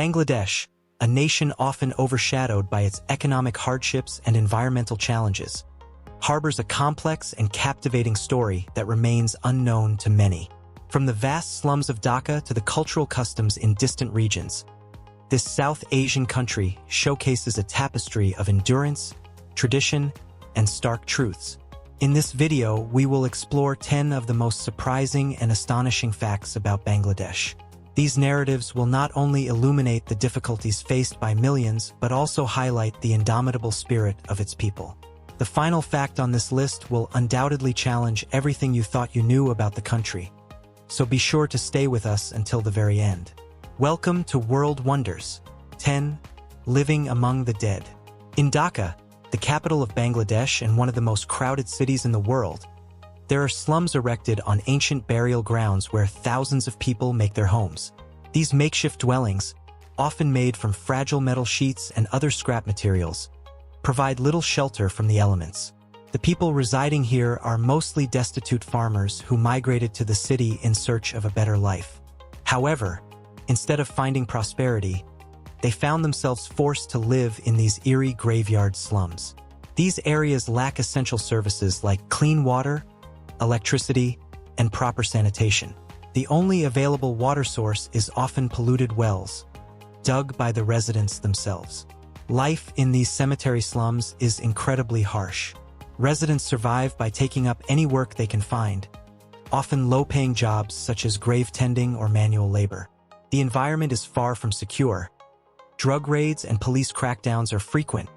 Bangladesh, a nation often overshadowed by its economic hardships and environmental challenges, harbors a complex and captivating story that remains unknown to many. From the vast slums of Dhaka to the cultural customs in distant regions, this South Asian country showcases a tapestry of endurance, tradition, and stark truths. In this video, we will explore 10 of the most surprising and astonishing facts about Bangladesh. These narratives will not only illuminate the difficulties faced by millions, but also highlight the indomitable spirit of its people. The final fact on this list will undoubtedly challenge everything you thought you knew about the country, so be sure to stay with us until the very end. Welcome to World Wonders. 10. Living among the dead. In Dhaka, the capital of Bangladesh and one of the most crowded cities in the world, there are slums erected on ancient burial grounds where thousands of people make their homes. These makeshift dwellings, often made from fragile metal sheets and other scrap materials, provide little shelter from the elements. The people residing here are mostly destitute farmers who migrated to the city in search of a better life. However, instead of finding prosperity, they found themselves forced to live in these eerie graveyard slums. These areas lack essential services like clean water, electricity, and proper sanitation. The only available water source is often polluted wells, dug by the residents themselves. Life in these cemetery slums is incredibly harsh. Residents survive by taking up any work they can find, often low-paying jobs such as grave tending or manual labor. The environment is far from secure. Drug raids and police crackdowns are frequent,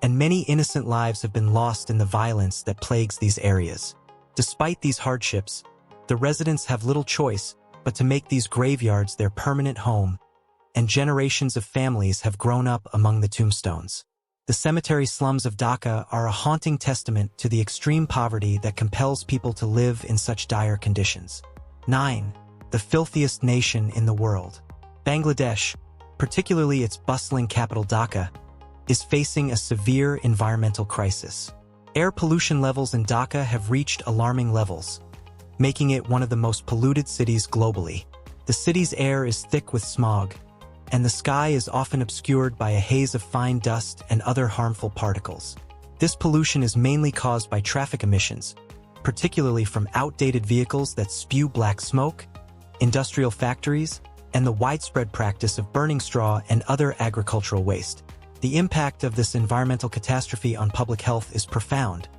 and many innocent lives have been lost in the violence that plagues these areas. Despite these hardships, the residents have little choice but to make these graveyards their permanent home, and generations of families have grown up among the tombstones. The cemetery slums of Dhaka are a haunting testament to the extreme poverty that compels people to live in such dire conditions. 9. The filthiest nation in the world. Bangladesh, particularly its bustling capital Dhaka, is facing a severe environmental crisis. Air pollution levels in Dhaka have reached alarming levels, making it one of the most polluted cities globally. The city's air is thick with smog, and the sky is often obscured by a haze of fine dust and other harmful particles. This pollution is mainly caused by traffic emissions, particularly from outdated vehicles that spew black smoke, industrial factories, and the widespread practice of burning straw and other agricultural waste. The impact of this environmental catastrophe on public health is profound,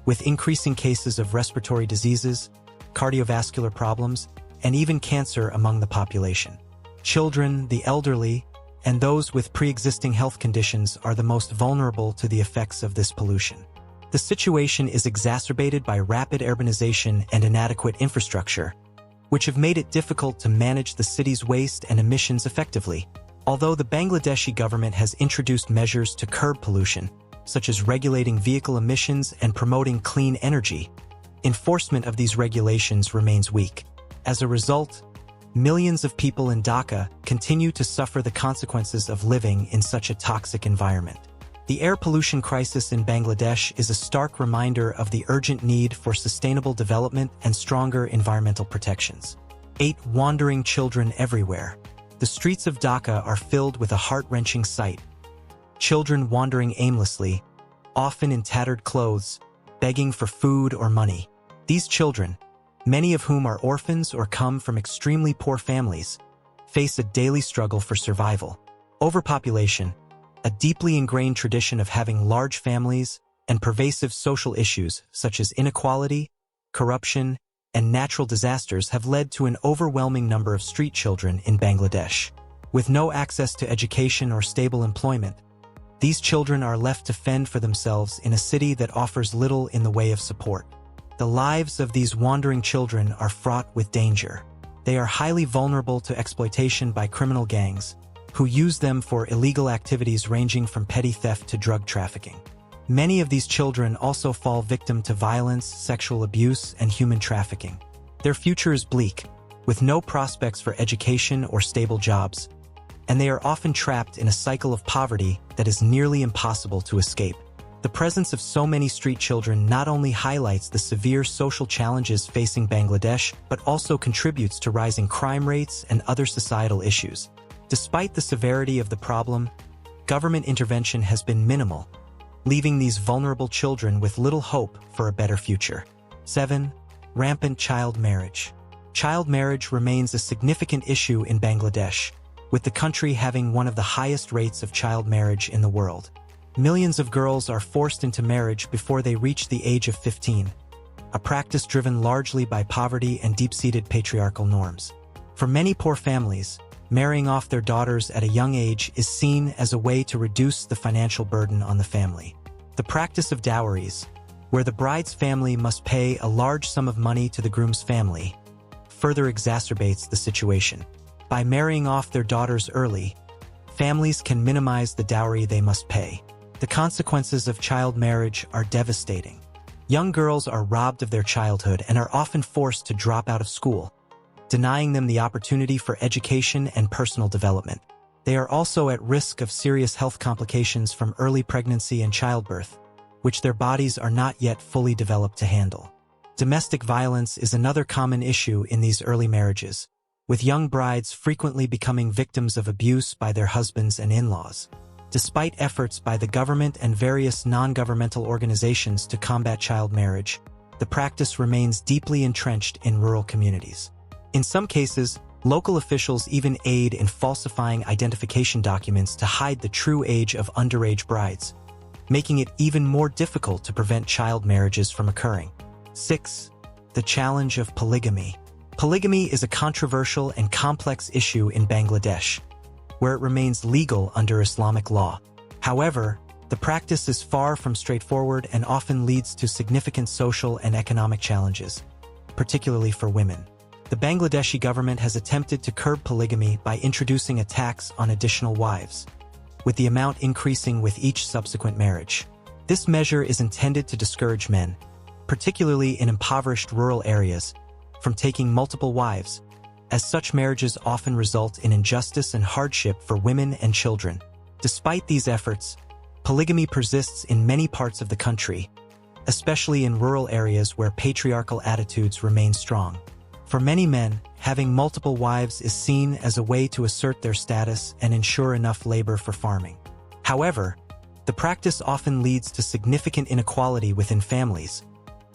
with increasing cases of respiratory diseases, cardiovascular problems, and even cancer among the population. Children, the elderly, and those with pre-existing health conditions are the most vulnerable to the effects of this pollution. The situation is exacerbated by rapid urbanization and inadequate infrastructure, which have made it difficult to manage the city's waste and emissions effectively. Although the Bangladeshi government has introduced measures to curb pollution, such as regulating vehicle emissions and promoting clean energy, enforcement of these regulations remains weak. As a result, millions of people in Dhaka continue to suffer the consequences of living in such a toxic environment. The air pollution crisis in Bangladesh is a stark reminder of the urgent need for sustainable development and stronger environmental protections. 8. Wandering children everywhere. The streets of Dhaka are filled with a heart-wrenching sight. Children wandering aimlessly, often in tattered clothes, begging for food or money. These children, many of whom are orphans or come from extremely poor families, face a daily struggle for survival. Overpopulation, a deeply ingrained tradition of having large families, and pervasive social issues such as inequality, corruption, and natural disasters have led to an overwhelming number of street children in Bangladesh. With no access to education or stable employment, these children are left to fend for themselves in a city that offers little in the way of support. The lives of these wandering children are fraught with danger. They are highly vulnerable to exploitation by criminal gangs, who use them for illegal activities ranging from petty theft to drug trafficking. Many of these children also fall victim to violence, sexual abuse, and human trafficking. Their future is bleak, with no prospects for education or stable jobs, and they are often trapped in a cycle of poverty that is nearly impossible to escape. The presence of so many street children not only highlights the severe social challenges facing Bangladesh, but also contributes to rising crime rates and other societal issues. Despite the severity of the problem, government intervention has been minimal, leaving these vulnerable children with little hope for a better future. 7. Rampant child marriage. Child marriage remains a significant issue in Bangladesh, with the country having one of the highest rates of child marriage in the world. Millions of girls are forced into marriage before they reach the age of 15, a practice driven largely by poverty and deep-seated patriarchal norms. For many poor families, marrying off their daughters at a young age is seen as a way to reduce the financial burden on the family. The practice of dowries, where the bride's family must pay a large sum of money to the groom's family, further exacerbates the situation. By marrying off their daughters early, families can minimize the dowry they must pay. The consequences of child marriage are devastating. Young girls are robbed of their childhood and are often forced to drop out of school, denying them the opportunity for education and personal development. They are also at risk of serious health complications from early pregnancy and childbirth, which their bodies are not yet fully developed to handle. Domestic violence is another common issue in these early marriages, with young brides frequently becoming victims of abuse by their husbands and in-laws. Despite efforts by the government and various non-governmental organizations to combat child marriage, the practice remains deeply entrenched in rural communities. In some cases, local officials even aid in falsifying identification documents to hide the true age of underage brides, making it even more difficult to prevent child marriages from occurring. 6. The challenge of polygamy. Polygamy is a controversial and complex issue in Bangladesh, where it remains legal under Islamic law. However, the practice is far from straightforward and often leads to significant social and economic challenges, particularly for women. The Bangladeshi government has attempted to curb polygamy by introducing a tax on additional wives, with the amount increasing with each subsequent marriage. This measure is intended to discourage men, particularly in impoverished rural areas, from taking multiple wives, as such marriages often result in injustice and hardship for women and children. Despite these efforts, polygamy persists in many parts of the country, especially in rural areas where patriarchal attitudes remain strong. For many men, having multiple wives is seen as a way to assert their status and ensure enough labor for farming. However, the practice often leads to significant inequality within families,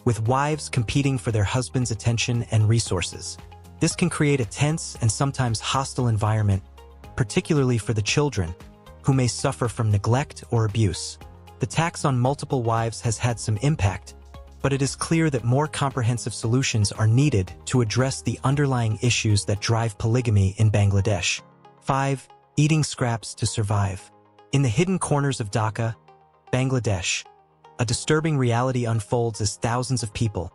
with wives competing for their husband's attention and resources. This can create a tense and sometimes hostile environment, particularly for the children, who may suffer from neglect or abuse. The tax on multiple wives has had some impact, but it is clear that more comprehensive solutions are needed to address the underlying issues that drive polygamy in Bangladesh. 5. Eating scraps to survive. In the hidden corners of Dhaka, Bangladesh, a disturbing reality unfolds as thousands of people,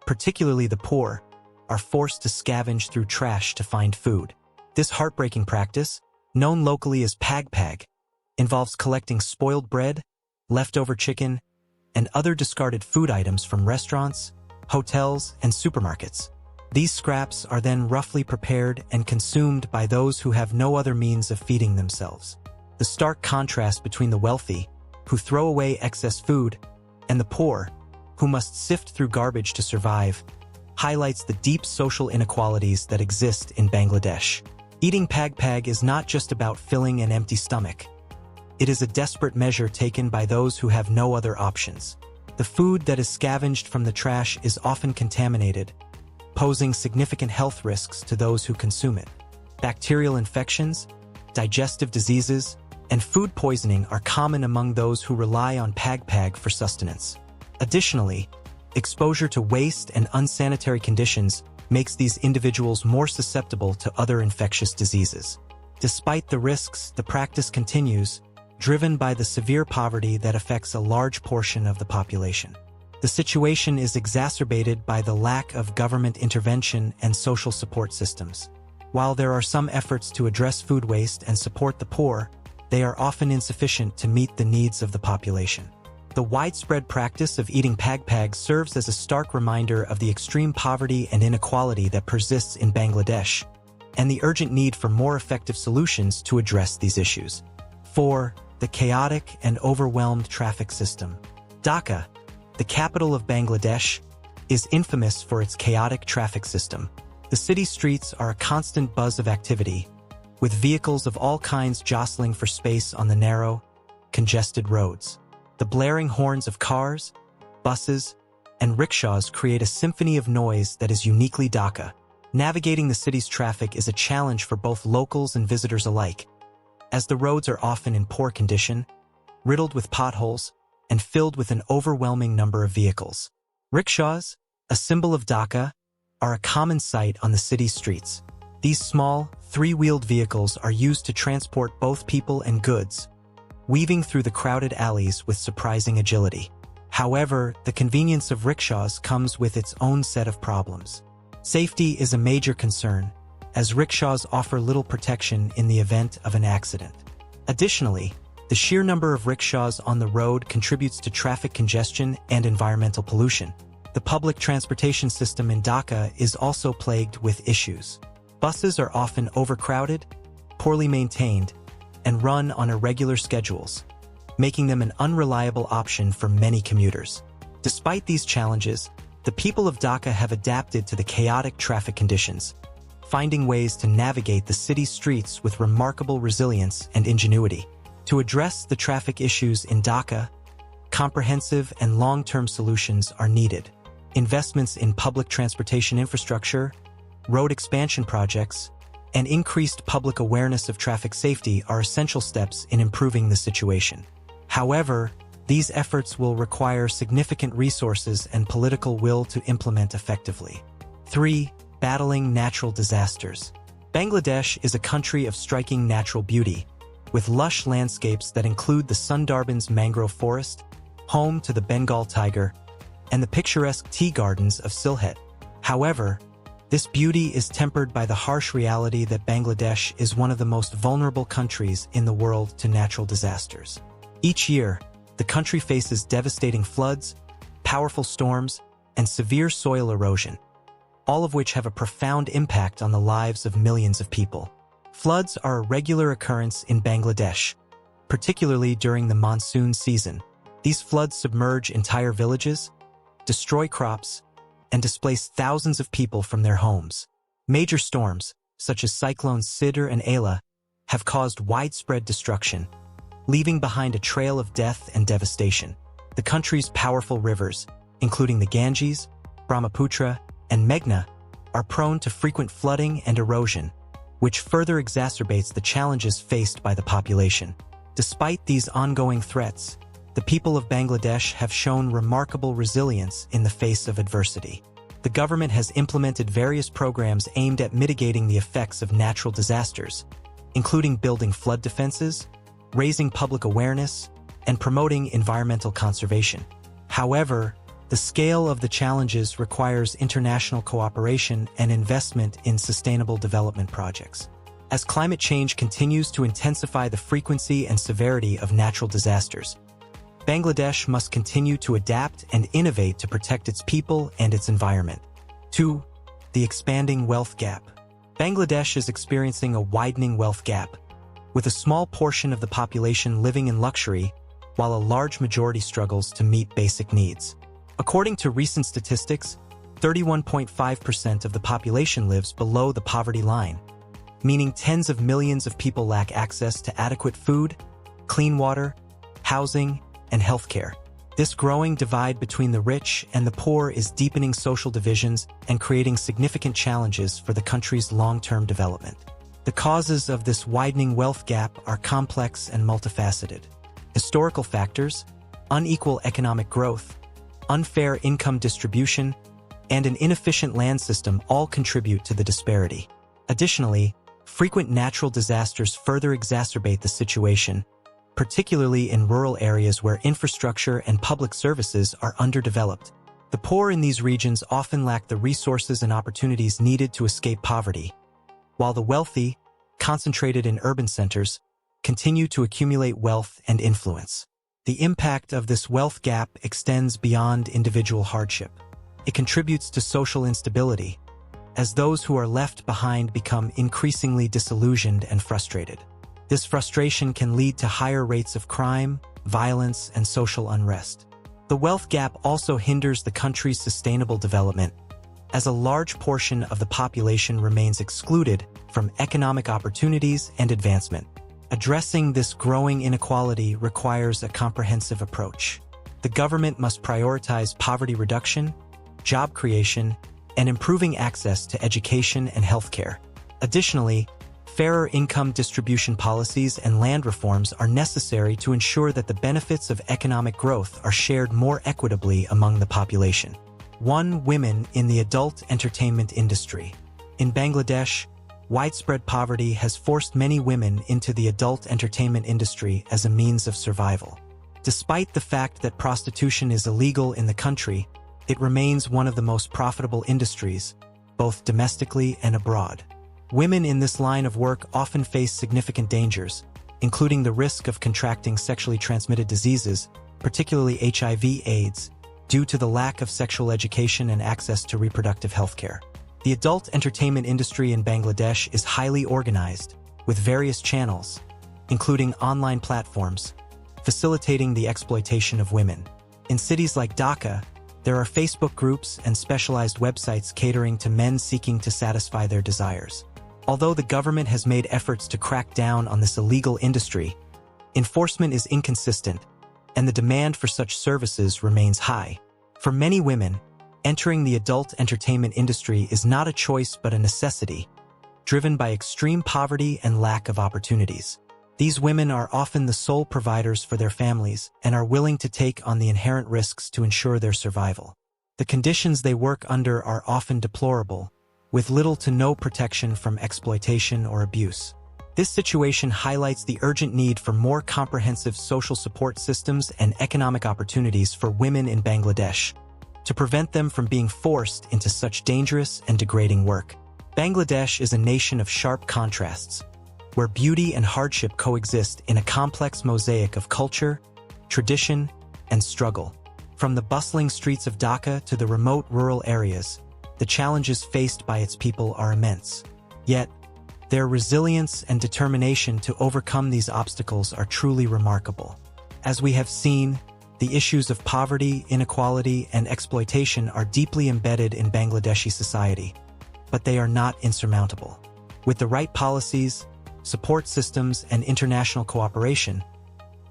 particularly the poor, are forced to scavenge through trash to find food. This heartbreaking practice, known locally as pag, involves collecting spoiled bread, leftover chicken, and other discarded food items from restaurants, hotels, and supermarkets. These scraps are then roughly prepared and consumed by those who have no other means of feeding themselves. The stark contrast between the wealthy, who throw away excess food, and the poor, who must sift through garbage to survive, highlights the deep social inequalities that exist in Bangladesh. Eating pag is not just about filling an empty stomach. It is a desperate measure taken by those who have no other options. The food that is scavenged from the trash is often contaminated, posing significant health risks to those who consume it. Bacterial infections, digestive diseases, and food poisoning are common among those who rely on pag for sustenance. Additionally, exposure to waste and unsanitary conditions makes these individuals more susceptible to other infectious diseases. Despite the risks, the practice continues, driven by the severe poverty that affects a large portion of the population. The situation is exacerbated by the lack of government intervention and social support systems. While there are some efforts to address food waste and support the poor, they are often insufficient to meet the needs of the population. The widespread practice of eating pag serves as a stark reminder of the extreme poverty and inequality that persists in Bangladesh, and the urgent need for more effective solutions to address these issues. 4. The chaotic and overwhelmed traffic system. Dhaka, the capital of Bangladesh, is infamous for its chaotic traffic system. The city streets are a constant buzz of activity, with vehicles of all kinds jostling for space on the narrow, congested roads. The blaring horns of cars, buses, and rickshaws create a symphony of noise that is uniquely Dhaka. Navigating the city's traffic is a challenge for both locals and visitors alike, as the roads are often in poor condition, riddled with potholes, and filled with an overwhelming number of vehicles. Rickshaws, a symbol of Dhaka, are a common sight on the city's streets. These small, three-wheeled vehicles are used to transport both people and goods, weaving through the crowded alleys with surprising agility. However, the convenience of rickshaws comes with its own set of problems. Safety is a major concern, as rickshaws offer little protection in the event of an accident. Additionally, the sheer number of rickshaws on the road contributes to traffic congestion and environmental pollution. The public transportation system in Dhaka is also plagued with issues. Buses are often overcrowded, poorly maintained, and run on irregular schedules, making them an unreliable option for many commuters. Despite these challenges, the people of Dhaka have adapted to the chaotic traffic conditions, finding ways to navigate the city's streets with remarkable resilience and ingenuity. To address the traffic issues in Dhaka, comprehensive and long-term solutions are needed. Investments in public transportation infrastructure, road expansion projects, and increased public awareness of traffic safety are essential steps in improving the situation. However, these efforts will require significant resources and political will to implement effectively. 3. Battling natural disasters. Bangladesh is a country of striking natural beauty, with lush landscapes that include the Sundarbans mangrove forest, home to the Bengal tiger, and the picturesque tea gardens of Sylhet. However, this beauty is tempered by the harsh reality that Bangladesh is one of the most vulnerable countries in the world to natural disasters. Each year, the country faces devastating floods, powerful storms, and severe soil erosion, all of which have a profound impact on the lives of millions of people. Floods are a regular occurrence in Bangladesh, particularly during the monsoon season. These floods submerge entire villages, destroy crops, and displace thousands of people from their homes. Major storms, such as cyclones Sidr and Ayla, have caused widespread destruction, leaving behind a trail of death and devastation. The country's powerful rivers, including the Ganges, Brahmaputra, and Meghna, are prone to frequent flooding and erosion, which further exacerbates the challenges faced by the population. Despite these ongoing threats, the people of Bangladesh have shown remarkable resilience in the face of adversity. The government has implemented various programs aimed at mitigating the effects of natural disasters, including building flood defenses, raising public awareness, and promoting environmental conservation. However, the scale of the challenges requires international cooperation and investment in sustainable development projects. As climate change continues to intensify the frequency and severity of natural disasters, Bangladesh must continue to adapt and innovate to protect its people and its environment. 2. The expanding wealth gap. Bangladesh is experiencing a widening wealth gap, with a small portion of the population living in luxury while a large majority struggles to meet basic needs. According to recent statistics, 31.5% of the population lives below the poverty line, meaning tens of millions of people lack access to adequate food, clean water, housing, and healthcare. This growing divide between the rich and the poor is deepening social divisions and creating significant challenges for the country's long-term development. The causes of this widening wealth gap are complex and multifaceted. Historical factors, unequal economic growth, unfair income distribution, and an inefficient land system all contribute to the disparity. Additionally, frequent natural disasters further exacerbate the situation, particularly in rural areas where infrastructure and public services are underdeveloped. The poor in these regions often lack the resources and opportunities needed to escape poverty, while the wealthy, concentrated in urban centers, continue to accumulate wealth and influence. The impact of this wealth gap extends beyond individual hardship. It contributes to social instability, as those who are left behind become increasingly disillusioned and frustrated. This frustration can lead to higher rates of crime, violence, and social unrest. The wealth gap also hinders the country's sustainable development, as a large portion of the population remains excluded from economic opportunities and advancement. Addressing this growing inequality requires a comprehensive approach. The government must prioritize poverty reduction, job creation, and improving access to education and healthcare. Additionally, fairer income distribution policies and land reforms are necessary to ensure that the benefits of economic growth are shared more equitably among the population. 1. Women in the adult entertainment industry. In Bangladesh, widespread poverty has forced many women into the adult entertainment industry as a means of survival. Despite the fact that prostitution is illegal in the country, it remains one of the most profitable industries, both domestically and abroad. Women in this line of work often face significant dangers, including the risk of contracting sexually transmitted diseases, particularly HIV/AIDS, due to the lack of sexual education and access to reproductive health care. The adult entertainment industry in Bangladesh is highly organized, with various channels, including online platforms, facilitating the exploitation of women. In cities like Dhaka, there are Facebook groups and specialized websites catering to men seeking to satisfy their desires. Although the government has made efforts to crack down on this illegal industry, enforcement is inconsistent, and the demand for such services remains high. For many women, entering the adult entertainment industry is not a choice but a necessity, driven by extreme poverty and lack of opportunities. These women are often the sole providers for their families and are willing to take on the inherent risks to ensure their survival. The conditions they work under are often deplorable, with little to no protection from exploitation or abuse. This situation highlights the urgent need for more comprehensive social support systems and economic opportunities for women in Bangladesh, to prevent them from being forced into such dangerous and degrading work. Bangladesh is a nation of sharp contrasts, where beauty and hardship coexist in a complex mosaic of culture, tradition, and struggle. From the bustling streets of Dhaka to the remote rural areas, the challenges faced by its people are immense. Yet, their resilience and determination to overcome these obstacles are truly remarkable. As we have seen, the issues of poverty, inequality, and exploitation are deeply embedded in Bangladeshi society, but they are not insurmountable. With the right policies, support systems, and international cooperation,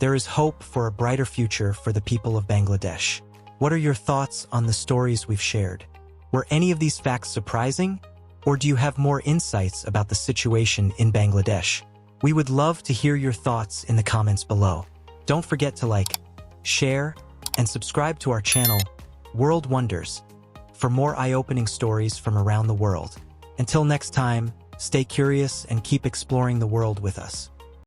there is hope for a brighter future for the people of Bangladesh. What are your thoughts on the stories we've shared? Were any of these facts surprising, or do you have more insights about the situation in Bangladesh? We would love to hear your thoughts in the comments below. Don't forget to like, share, and subscribe to our channel, World Wonders, for more eye-opening stories from around the world. Until next time, stay curious and keep exploring the world with us.